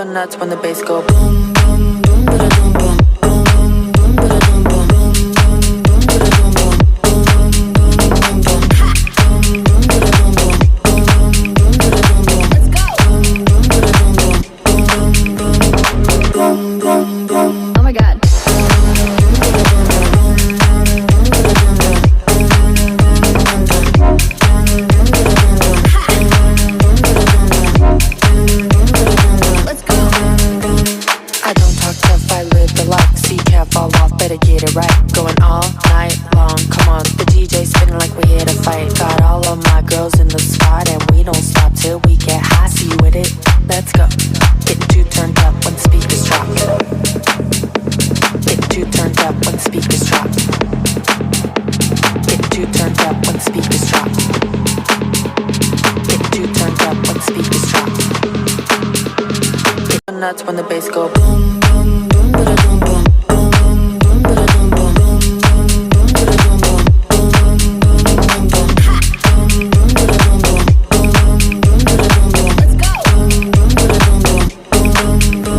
Nuts when the bass go boom boom boom ba boom boom boom boom ba boom boom boom boom ba boom boom boom boom boom boom boom ba boom boom boom boom ba boom boom. Let's go. Boom boom ba boom boom boom boom boom. Oh my god. Fall off, better get it right. Going all night long, come on. The DJ spinning like we're here to fight. Got all of my girls in the spot, and we don't stop till we get high. See you with it, let's go. Getting too turned up when the speakers drop. Getting too turned up when the speakers drop. Getting too turned up when the speakers drop. Getting too turned up when the speakers drop. Getting nuts when the bass go boom boom boom ba boom boom.